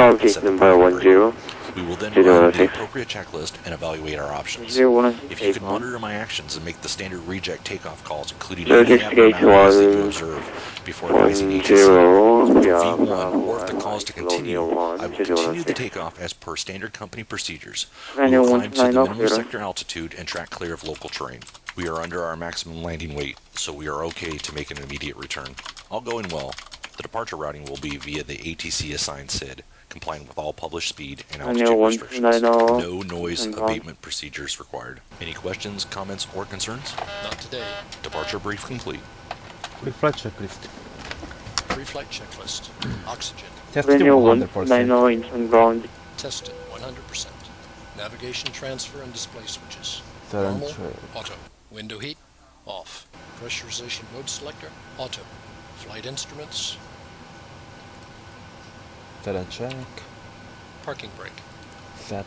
and set the parameters. We will then run the appropriate checklist and evaluate our options. If you could monitor my actions and make the standard reject takeoff calls, including any abnormalities that you observe before advising ATC for V1, or if the call is to continue, I will continue the takeoff as per standard company procedures. We will climb to the minimum sector altitude and track clear of local terrain. We are under our maximum landing weight, so we are okay to make an immediate return. All going well, the departure routing will be via the ATC assigned SID, complying with all published speed and altitude restrictions. No noise abatement procedures required. Any questions, comments, or concerns? Not today. Departure brief complete. Pre-flight checklist. Pre-flight checklist. Oxygen. Tested 100%. Tested 100%. Navigation transfer and display switches. Normal, auto. Window heat, off. Pressurization mode selector, auto. Flight instruments. Set and check. Parking brake. Set.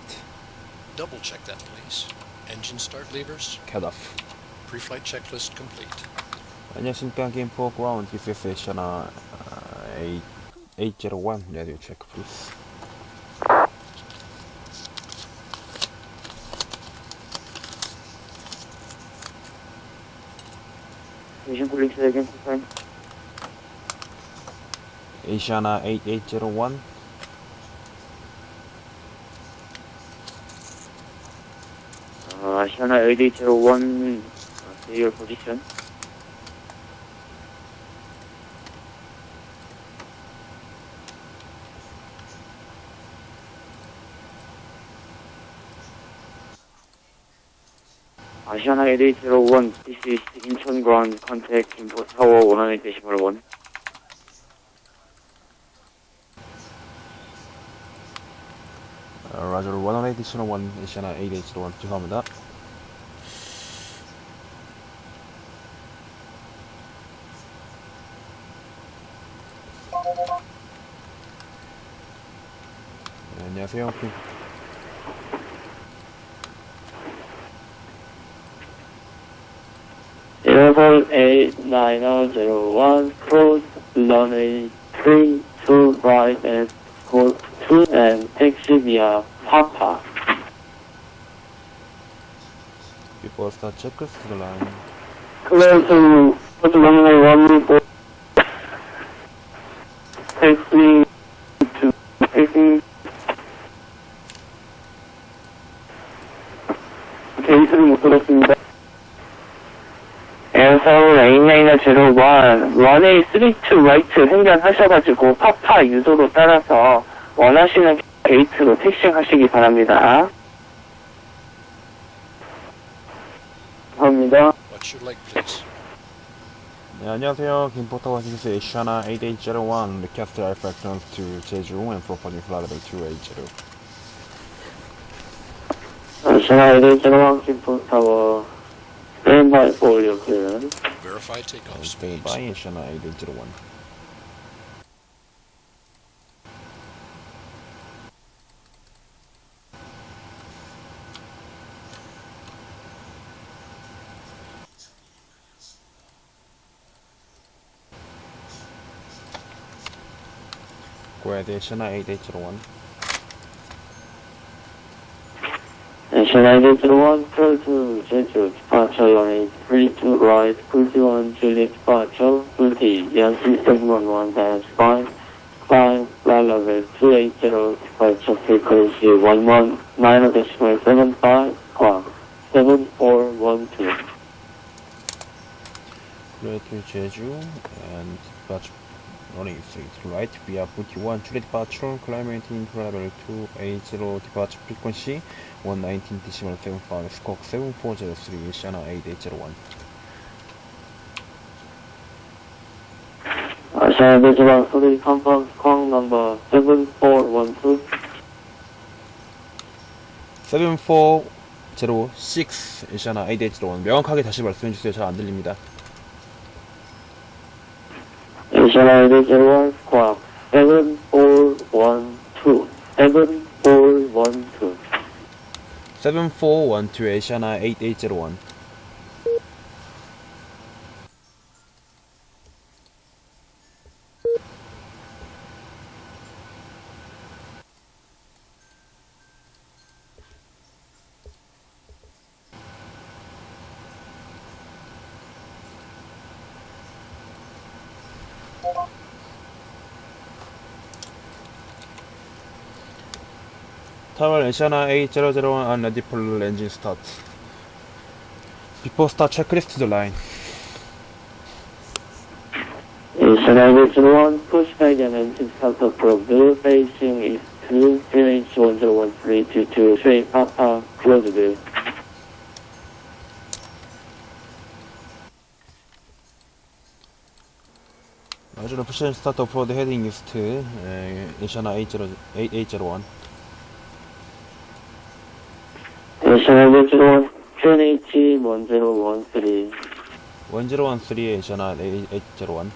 Double check that, please. Engine start levers. Cut off. Pre-flight checklist complete. 안녕하십니까. Game for ground. This is A시아나 801. Radio check, please. A시아나 8801. A시아나 8801, your position. A시아나 8801, this is Incheon ground, contact Kimpo Tower 108.1. Roger 108.1 아시아나 8801 죄송합니다. 네, 안녕하세요. 8901, close, runway 32 right and code 2 and taxi via Papa. Before start checklist to the line. Clear to runway 14, taxi to taxi. 게이트를 못 들었습니다. 에어서울 A901, runway 32 right 횡단하셔가지고 파파 유도로 따라서 원하시는 게이트로 택싱하시기 바랍니다. 감사합니다. What's your leg, please? 네, 안녕하세요. 김포터와 시스 아시아나 8801 request alpha turns to 제주 and proposing flight level 280. 아시아나 8801 김포타워 standby for your clearance. Verify takeoff Stay speeds. by 아시아나 8801. Go ahead, 아시아나 8801. A시아나 8801, clear to Jeju, departure runway 32 right, 41 Juliet departure, 30, Yankee 711-5, climb, flight level 280, departure frequency 11.9.75, clock 7412. Clear to Jeju and departure running 6 right via 41 Juliet departure, climb maintain level 280, departure frequency 119.75, squawk 7403, 아시아나 8801. A시아나 8801, fully confirmed, squawk number 7412. 7406 아시아나 8801. 명확하게 다시 말씀해주세요. 잘 안들립니다. A시아나 8801, squawk 7412. 7412. 7412 아시아나 8801. Tower A시아나 A001 and ready for engine start. Before start checklist to the line. A시아나 A001 push guide and engine start approved. Facing is 2 QH101322 Papa closed. Original push and start off-road heading east. A시아나 A801. A시아나 A001 QH1013 1013 A시아나 A801.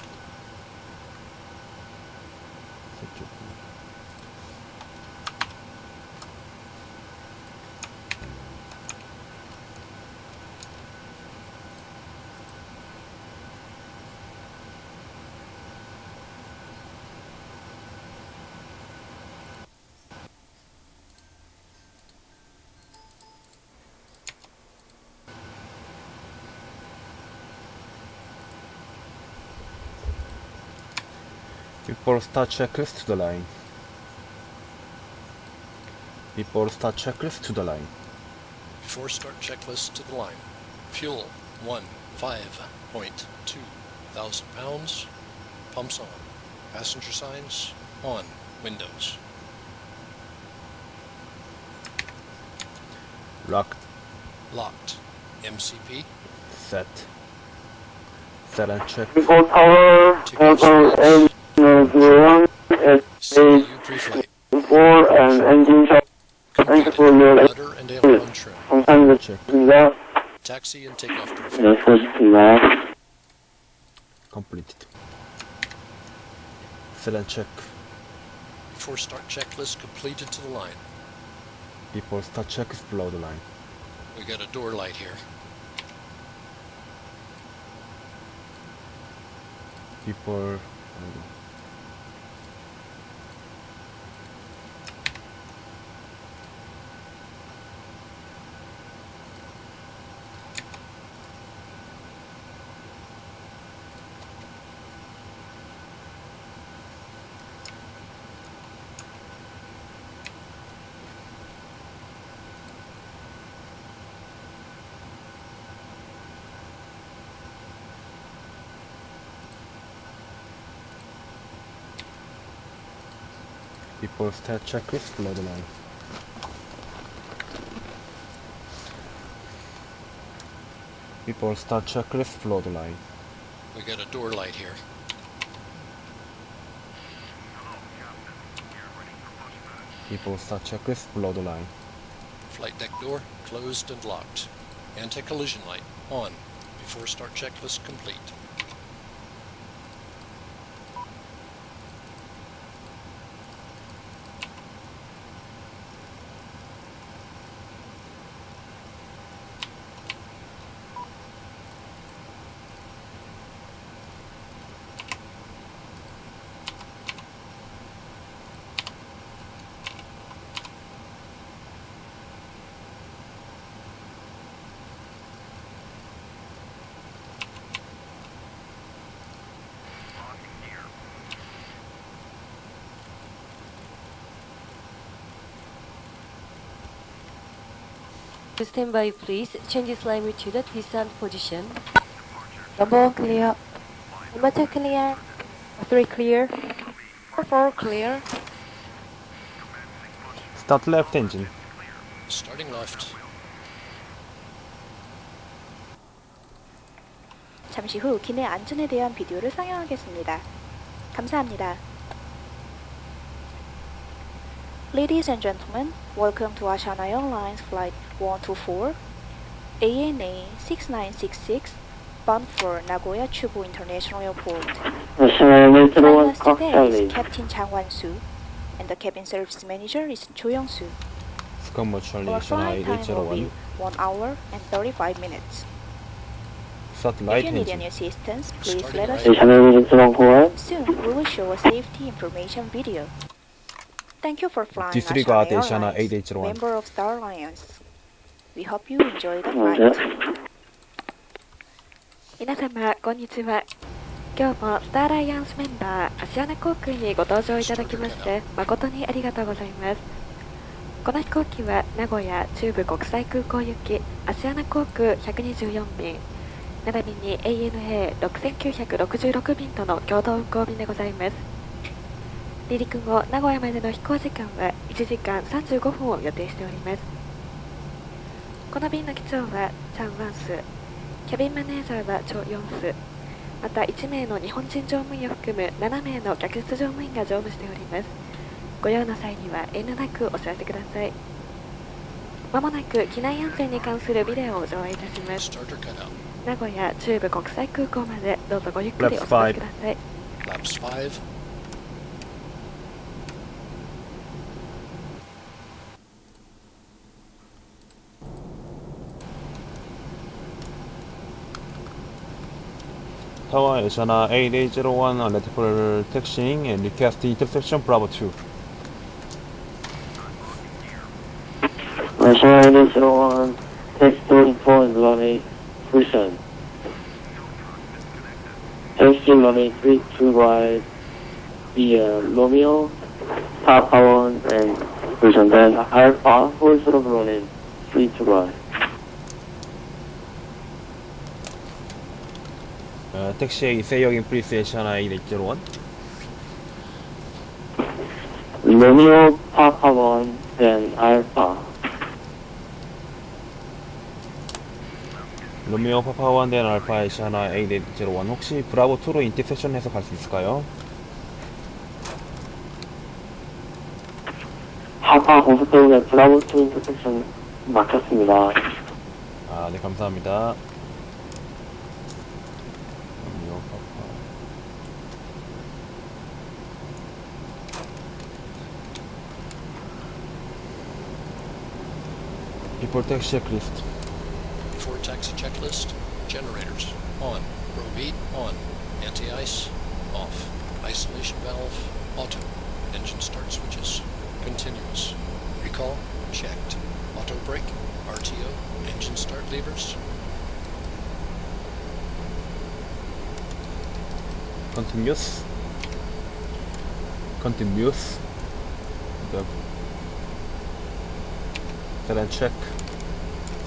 Before start checklist to the line. Before start checklist to the line. Before start checklist to the line. Fuel 5.2 thousand pounds. Pumps on. Passenger signs on. Windows. Locked. Locked. MCP. Set. Set and check. Before tower, and CU pre-flight. 4 and engine shop. Thank you for your Rudder and aileron trim. 감사합니다. Taxi and takeoff briefing. 네, 수고하셨습니다. Completed. Set and check. Before start checklist completed to the line. Before start check is below the line. We got a door light here. Before Before start checklist below the line. Before start checklist below the line. We got a door light here. Before start checklist below the line. Flight deck door closed and locked. Anti-collision light on. Before start checklist complete. Stand by, please. Change this line to the descent position. Number 1 clear. Number 2 clear. 3 clear. 4 clear. Start left engine. Starting left. 잠시 후 기내 안전에 대한 비디오를 상영하겠습니다. 감사합니다. Ladies and gentlemen, welcome to A시아나 Airlines Flight 124, ANA 6966, bound for Nagoya Chubu International Airport. 아시아나 Flying A001 us today 칵테일. is Captain Chang Wan-soo, and the cabin service manager is Cho Young-soo. Scummage Charlie Our A시아나 flight time will be A801. 1 hour and 35 minutes. Start If light you need engine. any assistance, please Starting let us right. know. 아시아나 A001 Soon, we will show a safety information video. Thank you for flying Disregard A시아나 A시아나 Airlines, A801. member of Star Alliance. We hope you enjoy the flight. 皆様、こんにちは。今日もスターアライアンスメンバー、アシアナ航空にご搭乗いただきまして、誠にありがとうございます。この飛行機は名古屋中部国際空港行きアシアナ航空124便並びに ANA6966 便との共同運航便でございます。離陸後名古屋までの飛行時間は1時間35分を予定しております。この便の機長はチャン・ワンス、キャビンマネージャーはチョ・ヨンス、また1名の日本人乗務員を含む7名の客室乗務員が乗務しております。ご用の際には遠慮なくお知らせください。まもなく機内安全に関するビデオを上映いたします。名古屋中部国際空港までどうぞごゆっくりお過ごしください。Flaps 5. Tower Asiana 8801 electrical taxiing and request intersection Bravo 2. A시ana 8801, text to inform runway fusion. Taxi runway 32 right via Romeo, Papa 1 and fusion. Then Alpha, full sort of runway 32 right. 택시의 이세역인 프리스 Asiana 8801. Romeo, Papa 1 then Alpha. 로미오 파파 1 된 알파 Asiana 8801. 혹시 브라보 2로 인터섹션해서 갈 수 있을까요? 하파 고속도로에 브라보 2 인터섹션 막혔습니다. 아, 네, 감사합니다. 로미오 파파. Before taxi checklist. Before taxi checklist. Generators on. Probe heat on. Anti-ice off. Isolation valve auto. Engine start switches continuous. Recall checked. Auto brake RTO. Engine start levers. Continuous. Continuous. Set and check.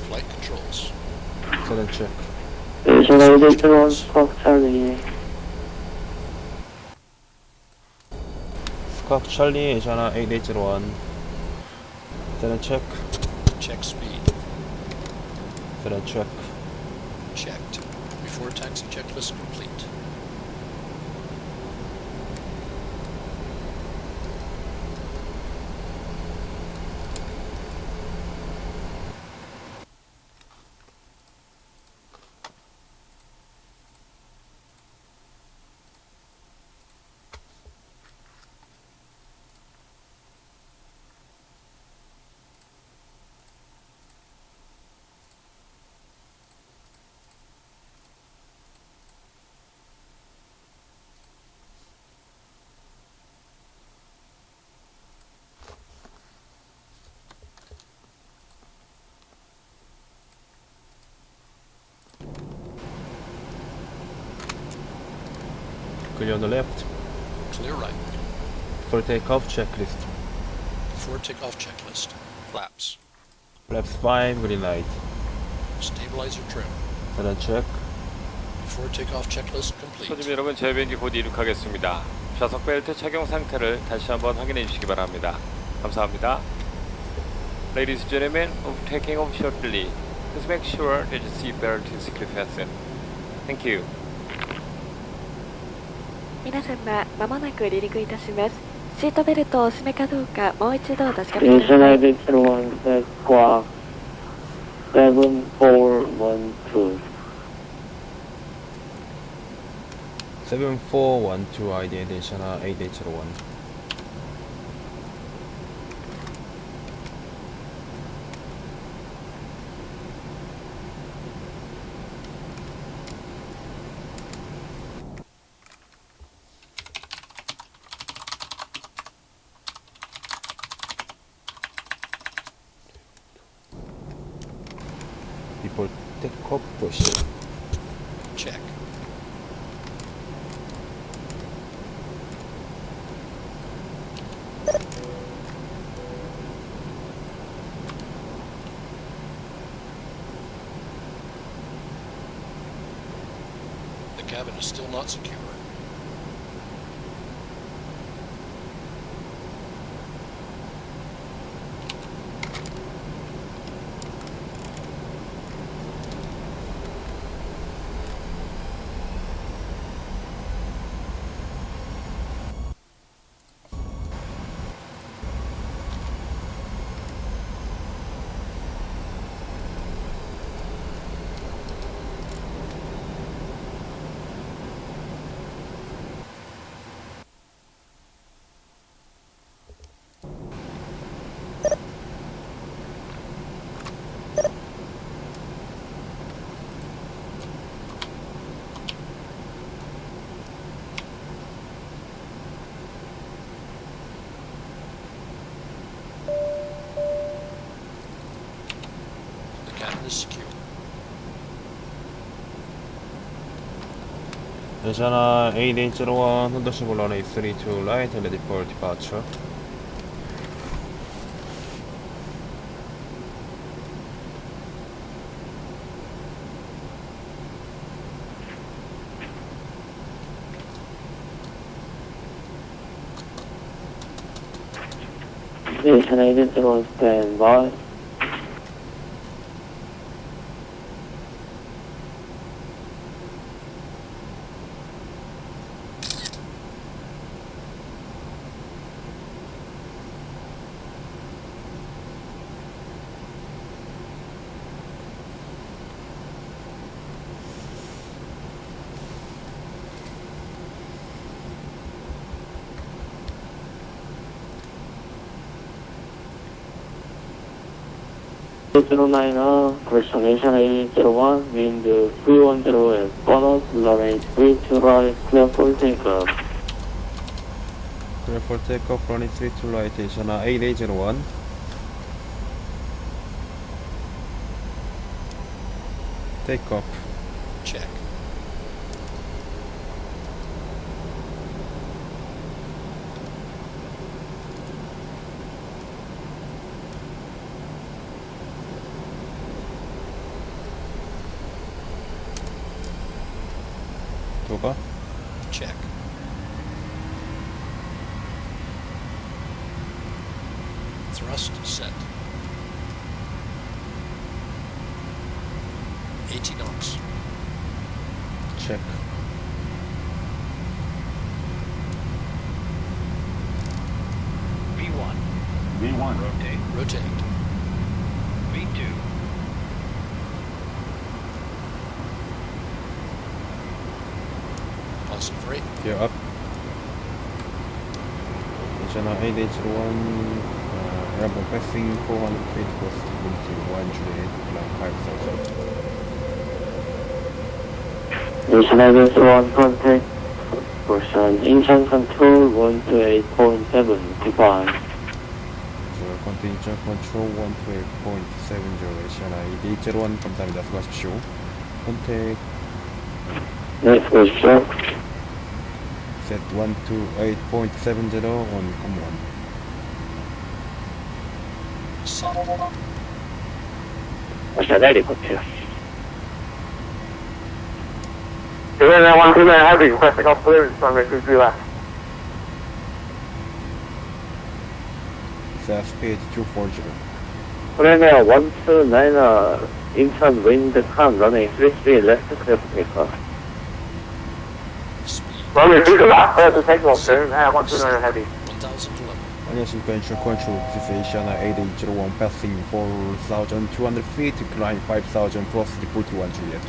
Flight controls. Set and check. Asiana 8801, Squawk Charlie. Squawk Charlie, Asiana 8801. Set and check. Check speed. Set and check. Checked. Before taxi checklist complete. Clear on the left. Clear right. For takeoff checklist. Before takeoff checklist. Flaps. Flaps 5, green light. Stabilizer trim. Set and check. Before takeoff checklist complete. 손님 여러분, 제 비행기 곧 이륙하겠습니다. 좌석 벨트 착용 상태를 다시 한번 확인해 주시기 바랍니다. 감사합니다. Ladies and gentlemen, of taking off shortly, please make sure that your seat belt is securely fastened. Thank you. 皆様、まもなく離陸いたします。シートベルトをお締めかどうか、もう一度確かめてください。Asiana 8801, Squawk 7412. 7412 ID Asiana 8801. Before takeoff push. Check. cabin is still not secure. Is secure. A시아나 8801, Honda runway 32 right, ready for departure. A시아나 8801, stand by. Question A시아나 8801, wind 310 and bonus, runway 32 right, clear for takeoff. Clear for takeoff, runway 32 right, A시아나 8801. Takeoff. Check. 도가. Check. Thrust set. 80 knots. Check. V1. V1. Rotate. Rotate. V2. Positive rate. Gear up. A시아나 8801, airborne passing 400 feet, course wind 1 Juliet, climb 5000. A시아na 8801, contact. Question engine control 128.7, define. Continue control 128.70, 아시아나 8801, 감사합니다. 수고하십시오. 컨택 Next question. set 128.70 on command. Set. A시아나 리포트. A시아나 129, have requested a clearance from the Prepar3D. Set speed 240. Prepar3D 129, 인천 wind calm, runway 33 left, clear for takeoff. Speed. Runway 33 left, clear to take off, sir. 129 heavy. 1011. 안녕하십니까, ensure control. This is A시아나 8801, passing 4,200 feet, climb 5,000, plus the 41 Juliet.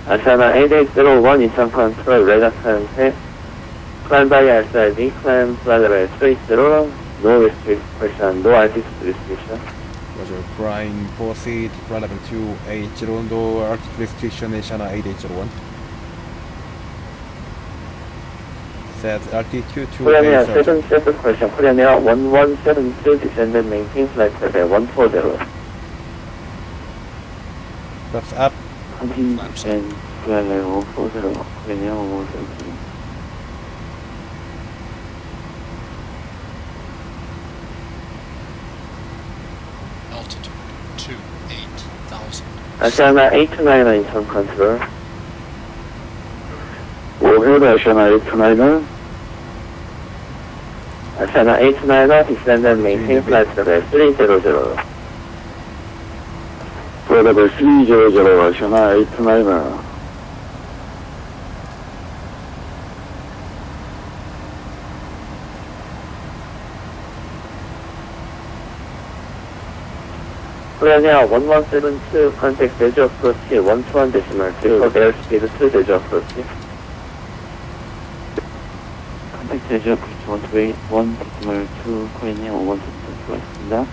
A시아나 8801, 인천 control, radar contact. Climb by SID, climb flight level 30, no restriction, no altitude restriction. Roger, climb, proceed, flight level 280, no altitude restriction, A시아나 8801. Set altitude Korea 280. 77 question, Korea 1172, descend and maintain flight level 140. Flaps up. Continue and flight level 140, Korea 1172. Altitude 28,000. A시아나 829 in turn control. Overhead A시아나 829. A시아na 829 descend and maintain flight level 300. Flight level 300 A시아나 829. Korea 1172 contact edge approach 121.2 for airspeed 2 edge approach. Contact edge approach 121.2 Korea 1172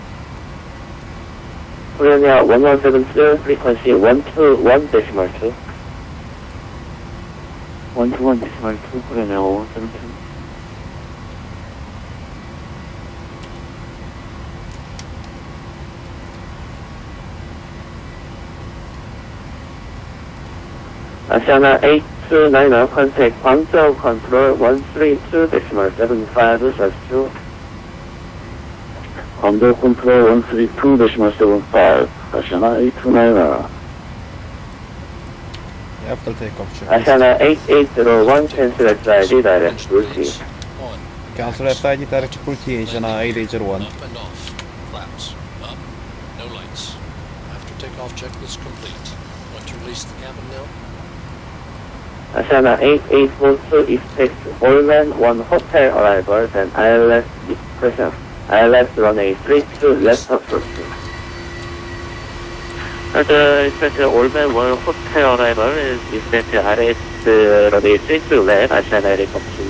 Korea 1172 frequency 121.2 121.2 Korea 1172 A시아나 829 contact Guangzhou control 132.75/2. Guangzhou control 132.75. A시아나 829. After takeoff, check. A시아나 8801 cancel XID direct Lucy. On. Cancel FID direct full T Asiana 8801. Up and off. Flaps. Up. No lights. After takeoff checklist complete. Want to release the cabin now? A시아나 8842 expect Allman 1 hotel arrival, then ILS present. ILS runway 32 left approach. The expect Allman 1 hotel arrival is expect ILS runway 32 left, A시아나 helicopter.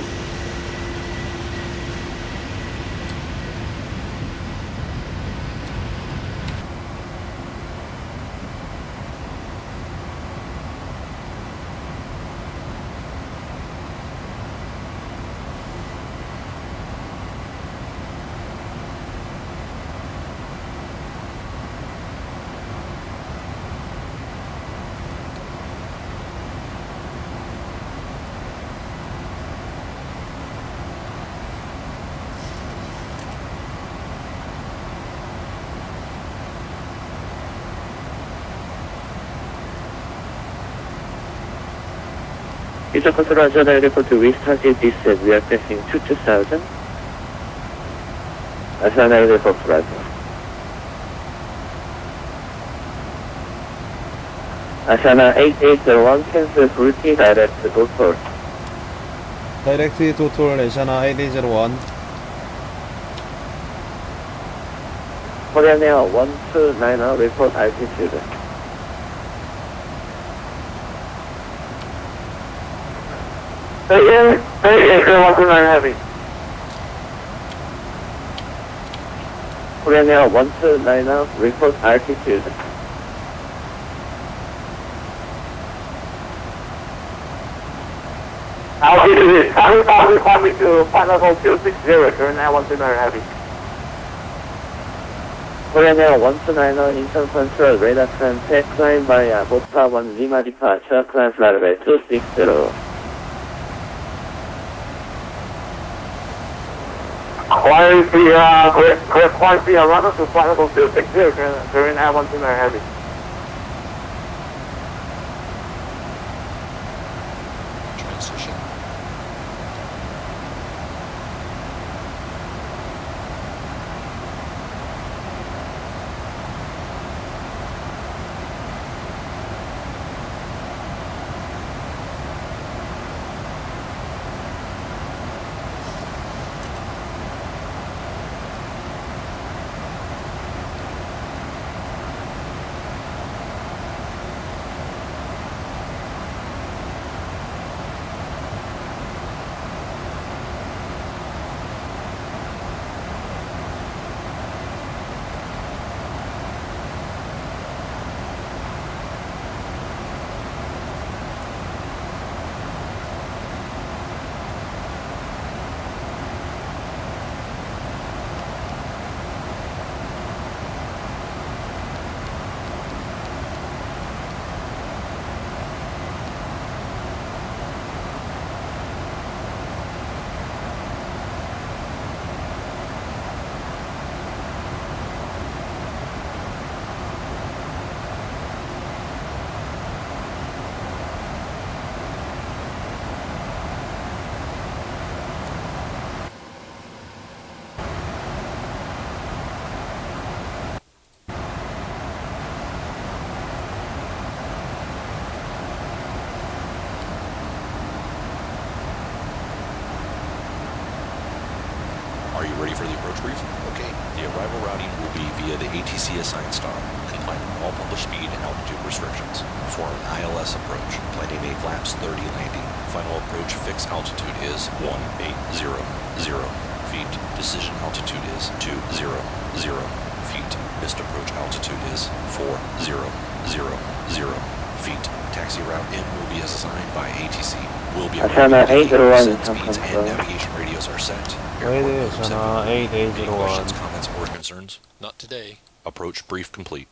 User control A시아나 report to restarted descent. We are passing 2000. A시아나 report to A시ana. A시아나 8801 cancel full T direct total. Direct total Asiana 8801. Korean Air 129 report altitude. Hey, 129 heavy. Korean Air 129 report altitude. Altitude is 1,000 to final hold 260, Korean Air 129 heavy. Korean Air 129 internal control radar contact climb via Bopa 1 Lima departure, climb flight level 260. Quality runner to final hold 260, Korean Air 129 heavy. Transition. Are you ready for the approach brief? Okay. The arrival routing will be via the ATC assigned star, complying with all published speed and altitude restrictions. For an ILS approach, planning a flaps 30 landing. Final approach fixed altitude is 1800 feet. Decision altitude is 200 feet. Missed approach altitude is 4000 feet. Taxi route in will be assigned by ATC. Will be 아시아나 arriving at A01 speeds and navigation radios are set. 아시아나 Any A01 questions, comments, or concerns? Not today. Approach brief complete.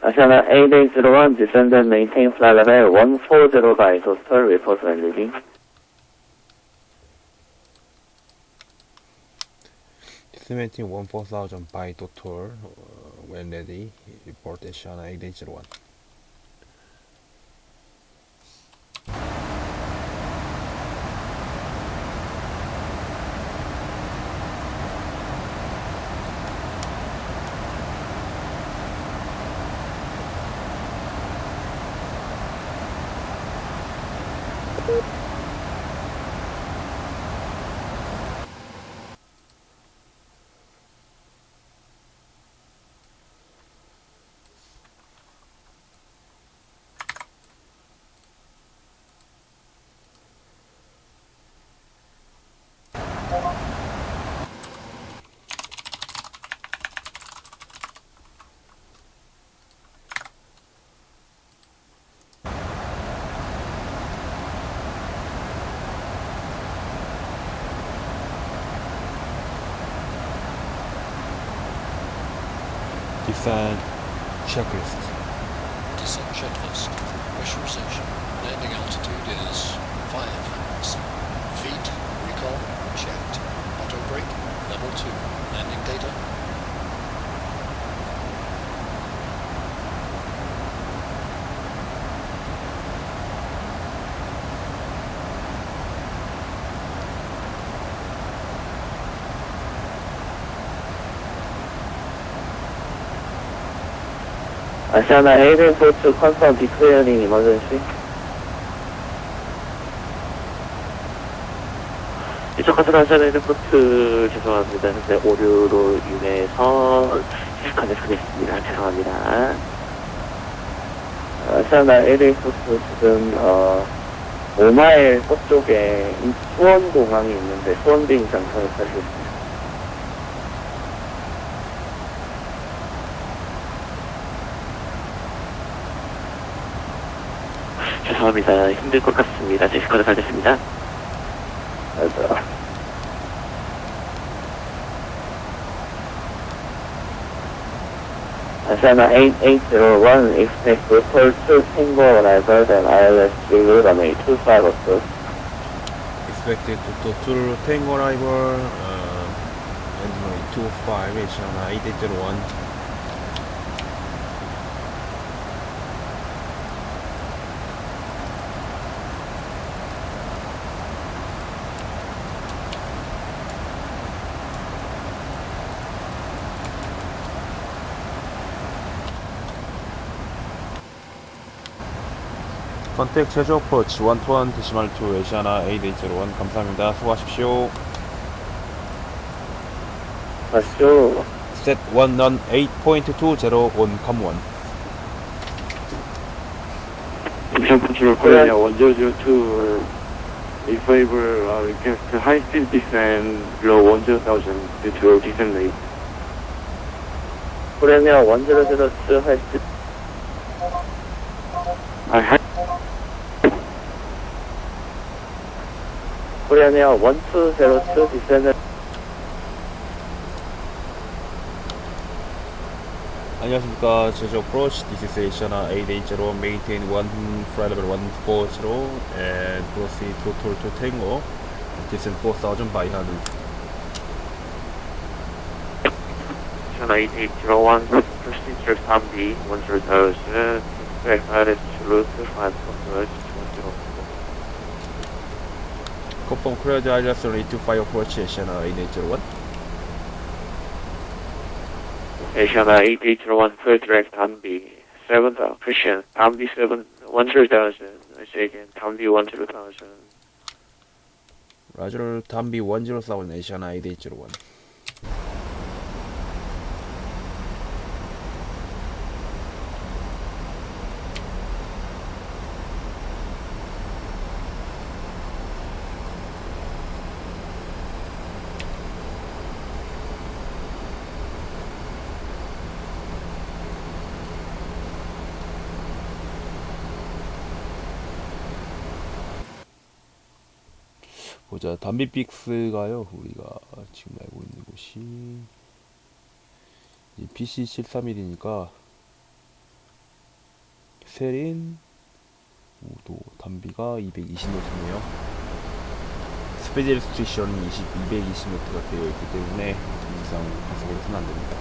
아시아나 A01 descend and maintain flight level 140 by isostar report when leaving. Estimating 14,000 by total when ready. Report A시아나 A01. Descent checklist. Descent checklist. Pressurization. Landing altitude is 5 feet. Recall checked. Auto brake level 2. Landing data. 아시아나 A01 to confirm declaring emergency. 이쪽까지 아시아나 에어포트 죄송합니다. 현재 오류로 인해서 실컷 됐습니다. 죄송합니다. 아시아나 A01 지금 5마일 서쪽에 수원공항이 있는데 수원 비행 장소에 가시겠습니다. 죄송합니다. 힘들 것 같습니다. 제시카드 잘 됐습니다. 아시아나 8801 expect report to Tango arrival and ILS 3 runway 25 approach. Expected to total Tango arrival and runway 25 A시아나 A01. 컨택 최저 어프로치 121 데시말 2 아시아나 A01 감사합니다. 수고하십시오. 마시오. Set 118.20 on COM1. Mission Control Korea 1002 in favor against high speed descent below 10,000 due to descent rate. 코리아니아 1002 할수 코리아니아 1202 descend. 안녕하십니까. 제주 approach. This is A시아나 880. Maintain 1 flight level 140 and proceed total to Tango. Descent 4,000 by 100. 아시아나 8801 proceed to PMDG 10,000 expect ILS route 5 approach 20. Confirm cleared ILS only 25 approach A시아나 8801. A시아나 8801 full direct PMDG 7 Christian PMDG 7 10,000. I say again PMDG 10,000. 라저 담비 1041 아시아나 8801. 보자. 담비픽스가요, 우리가 지금 알고 있는 곳이 PC 731이니까 세린 우도 담비가 220노트네요. 스페셜 스테이션이 220노트가 되어 있기 때문에 더 이상 가속으로 해서는 안 됩니다.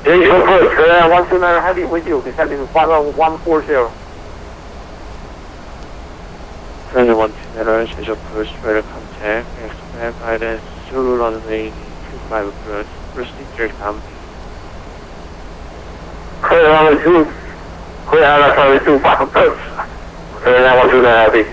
Yeah, you go first. 129 heavy with you. It's heading 140. 129 schedule first radar contact. Expect guidance Zulu runway 25 approach. Proceed direct down. Clear runway 2. Clear runway 2 back approach. Clear runway 2 heavy.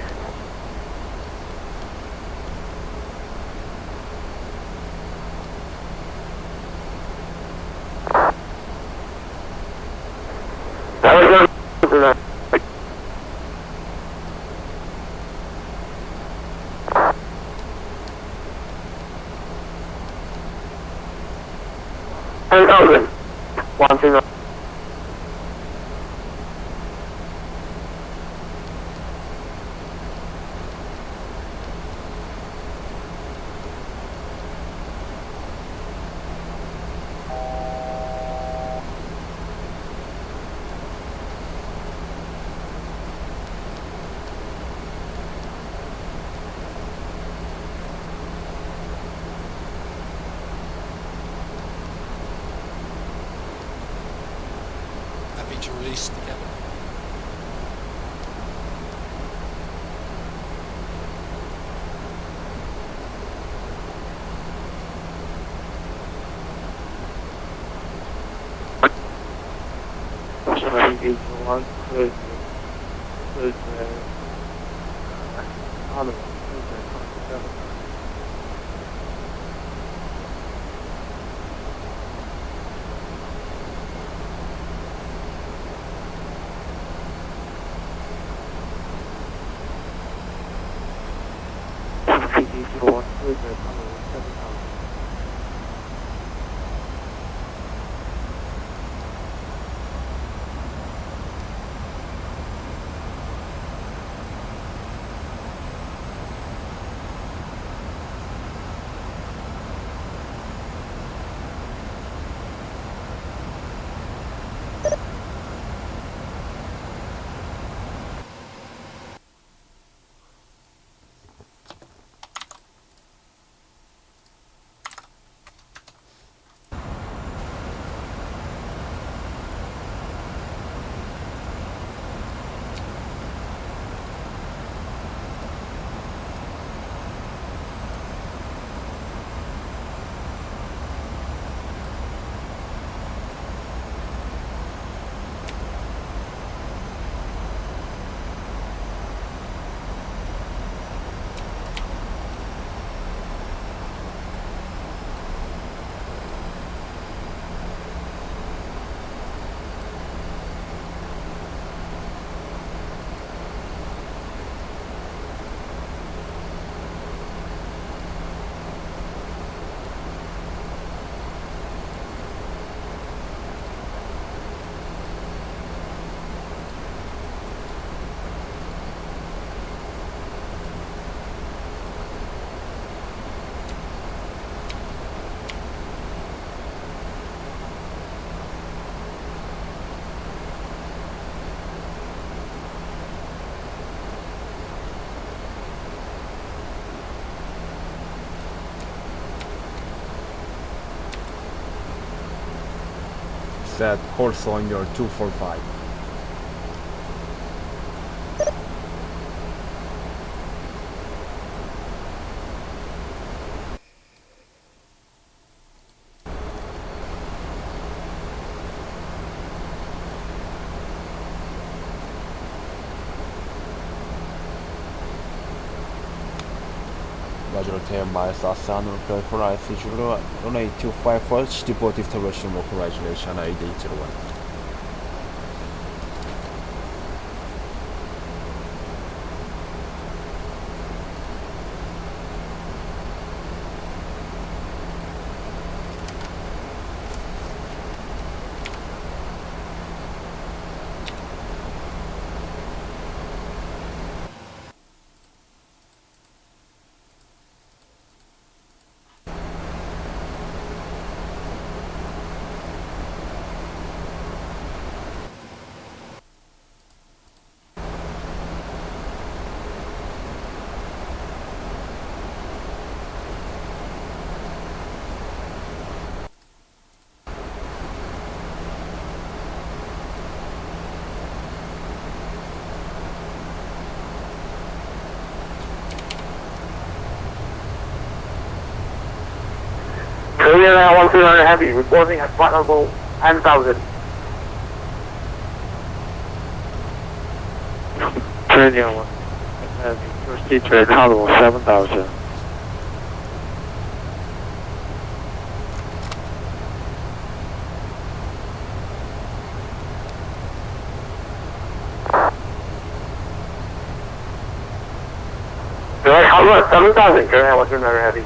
Happy to release the cabin. set course on your 245. Roger, 10 miles 아시아나 Prepar3D runway 25 for depot distribution localization 아시아나 8801. Korean Air 1300 Heavy, reporting at flight level 10,000. Korean Air 1 Heavy, proceed to level 7,000. Korean Air 7,000, Korean Air 1300 Heavy.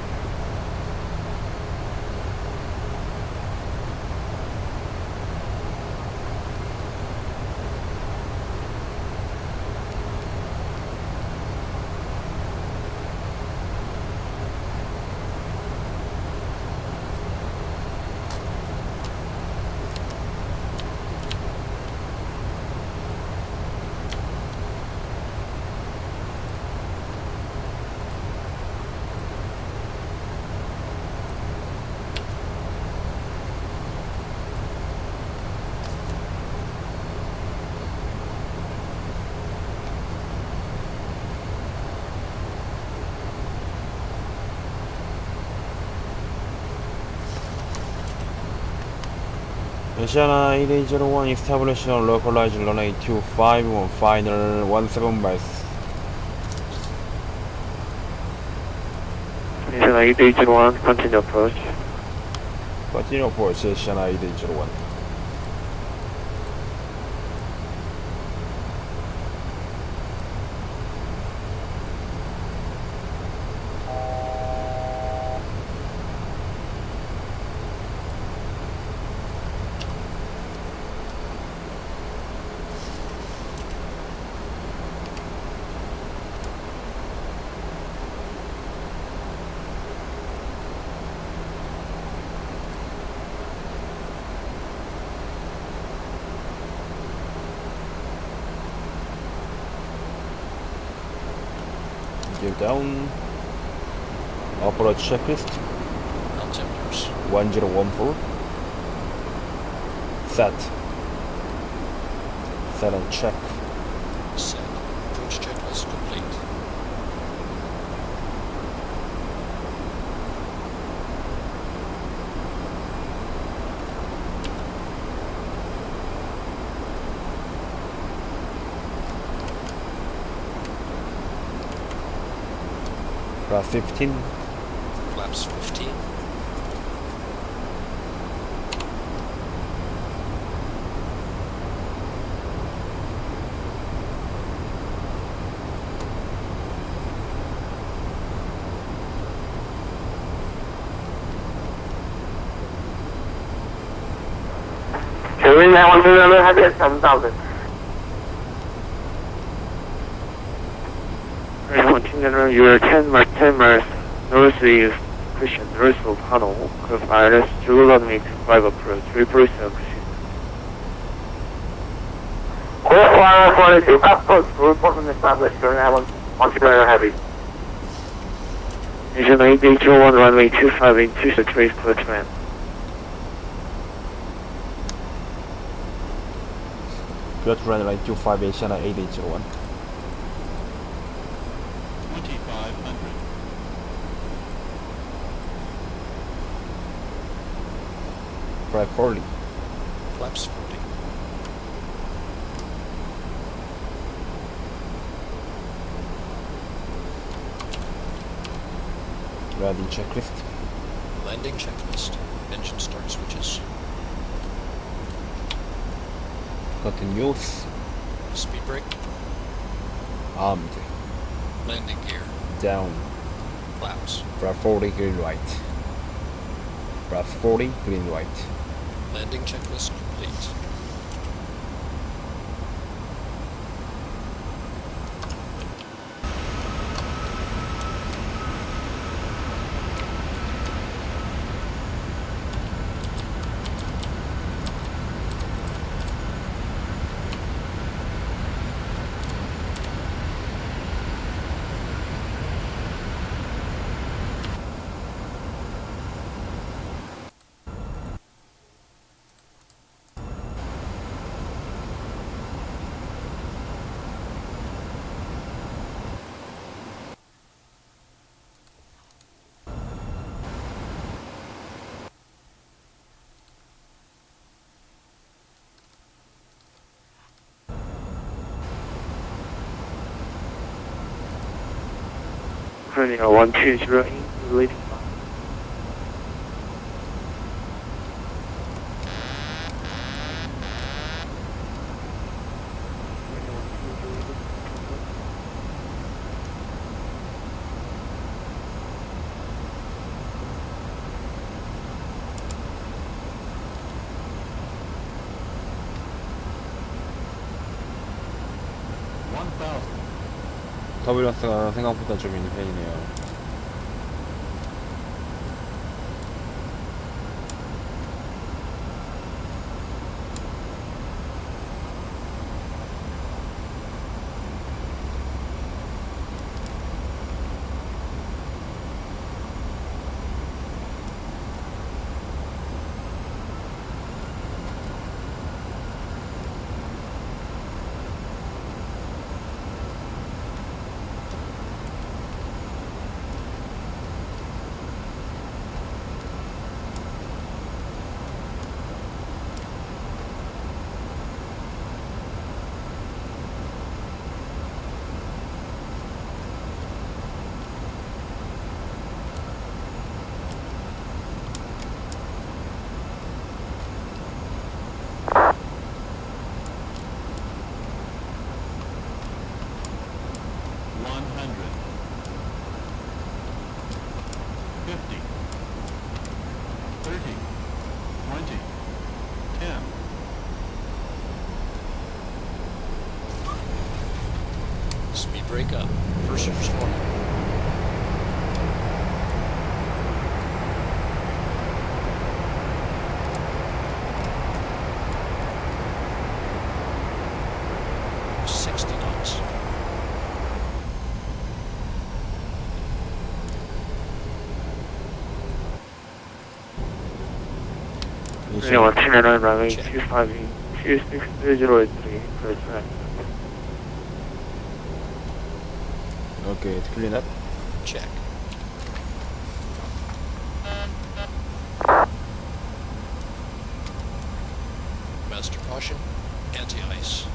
아시아나 8801 establishing localized runway 251 final 17 miles. Asiana 8801, continue approach. Continue approach Asiana 8801. Gear down. Approach checklist. Altimeters. 1014. Set. Set and check. Set. Approach checklist complete. Plus 15. Flaps 15. Korean Air 1300 Heavy at 7,000. Continue, you are 10 miles northeast, Christian, north of Hanoi, curve ILS, July 5 approach, reverse exit. Course 142, passport, report established, Korean Air 1300 Heavy. Asian 8801, runway 25 into the trace clear command. We are to run line 25 A시아나 8801. 2500. Prepar3D. Flaps 40. Landing checklist. Landing checklist. Engine start switches. Continuous. Speed brake. Armed. Landing gear. Down. Flaps. Prepar3D green light. Prepar3D green light. Landing checklist complete. Currently 120 leading. 터뷸런스가 생각보다 좀 있는 편이네요. Speed brake up. First shift's warning. Currently 110 runway 25 2603 first right. Okay, it's clean up. Check. Master caution, anti-ice.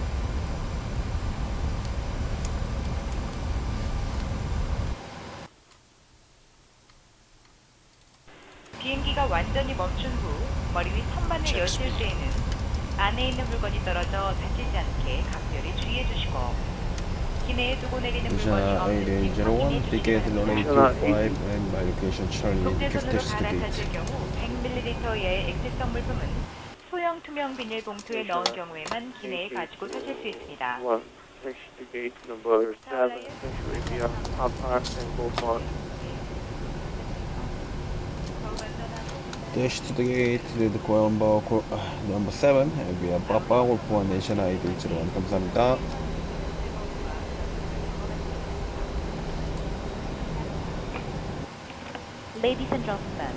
비행기가 완전히 멈춘 후 머리 위 선반을 여실 때에는 안에 있는 물건이 떨어져 다치지 않게 각별히 주의해 주시고 기내에 두고 내리는 물건이 없는지 확인해 주시기 바랍니다. 국제선으로 갈아타실 경우 100ml 이하의 액체성 물품은 소형 투명 비닐 봉투에 넣은 경우에만 기내에 가지고 타실 수 있습니다. Gate number 7, essentially via Papa and Beaufort. Dash to the gate, the number 7, via Papa, Wolf 1, A시아나 8801. 감사합니다. Ladies and gentlemen,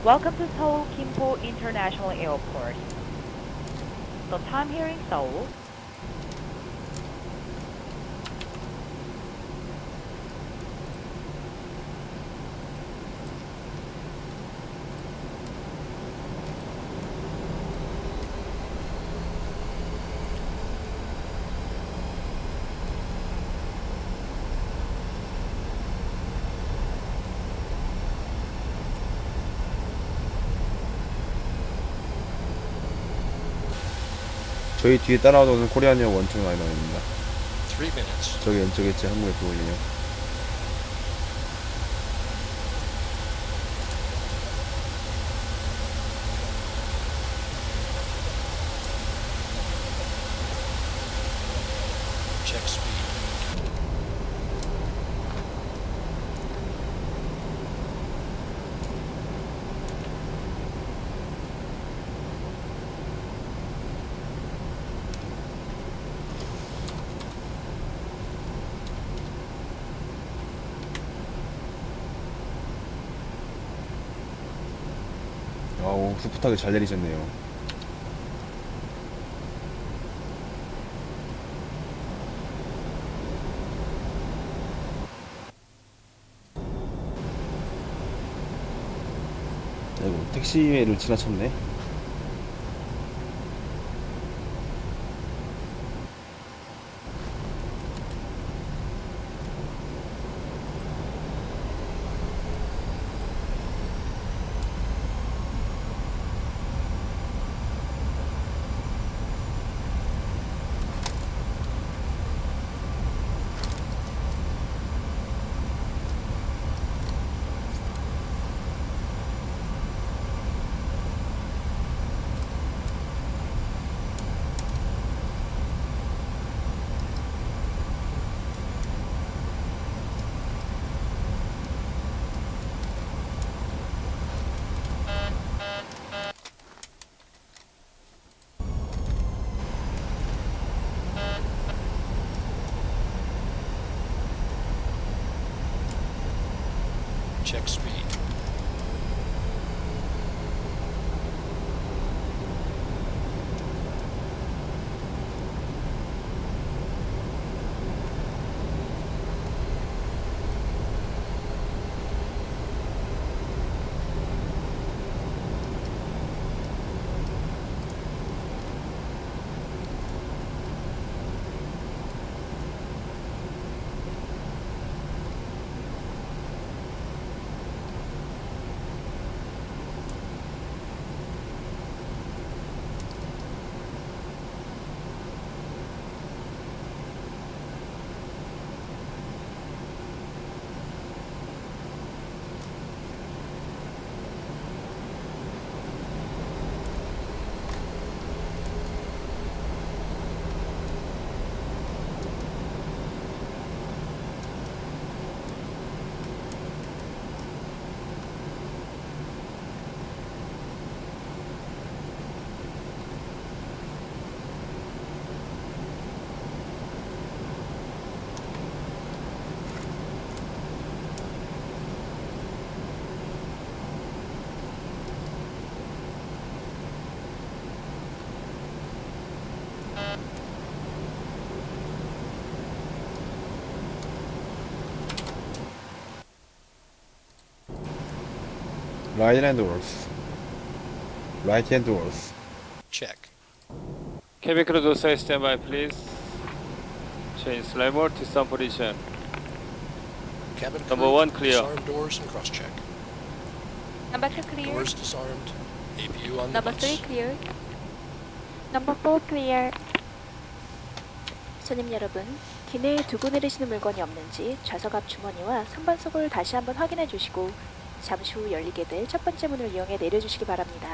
welcome to Seoul Gimpo International Airport. The time here in Seoul 저희 뒤에 따라오는 코리안이어 원청 라이너입니다. 3 minutes. 저기 왼쪽에 제 한국에 보이네요. Check speed. 아우, 풋풋하게 잘 내리셨네요. 아이고, 택시를 지나쳤네. Check speed. Right hand doors. Right hand doors. Check. cabin crew do say standby, please. Change Slimer to some position. Cabin Number crew, one clear. disarm doors and cross-check. Number 2 clear. Doors disarmed. APU on Number the 3 bus. clear. Number 4 clear. 손님 여러분, 기내에 두고 내리시는 물건이 없는지 좌석 앞 주머니와 선반석을 다시 한번 확인해 주시고 잠시 후 열리게 될 첫 번째 문을 이용해 내려주시기 바랍니다.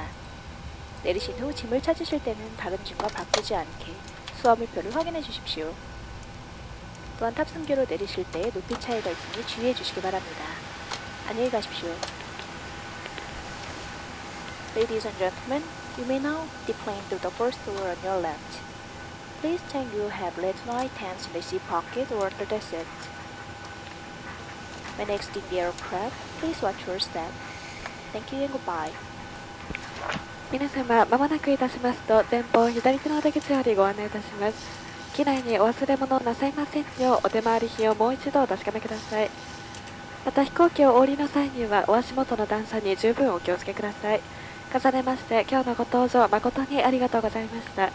내리신 후 짐을 찾으실 때는 다른 짐과 바꾸지 않게 수화물표를 확인해 주십시오. 또한 탑승기로 내리실 때 높이 차이가 있으니 주의해 주시기 바랍니다. 안녕히 가십시오. Ladies and gentlemen, you may now deplane through the first door on your left. Please check you have left no items in the seat pocket or under the seat. When exiting the aircraft, please watch your step. Thank you and goodbye. 皆様、まもなくいたしますと、前方左手の出口よりご案内いたします。機内にお忘れ物をなさいませんよう、お手回り品をもう一度お確かめください。また飛行機をお降りの際には、お足元の段差に十分お気をつけください。重ねまして、今日のご搭乗誠にありがとうございました。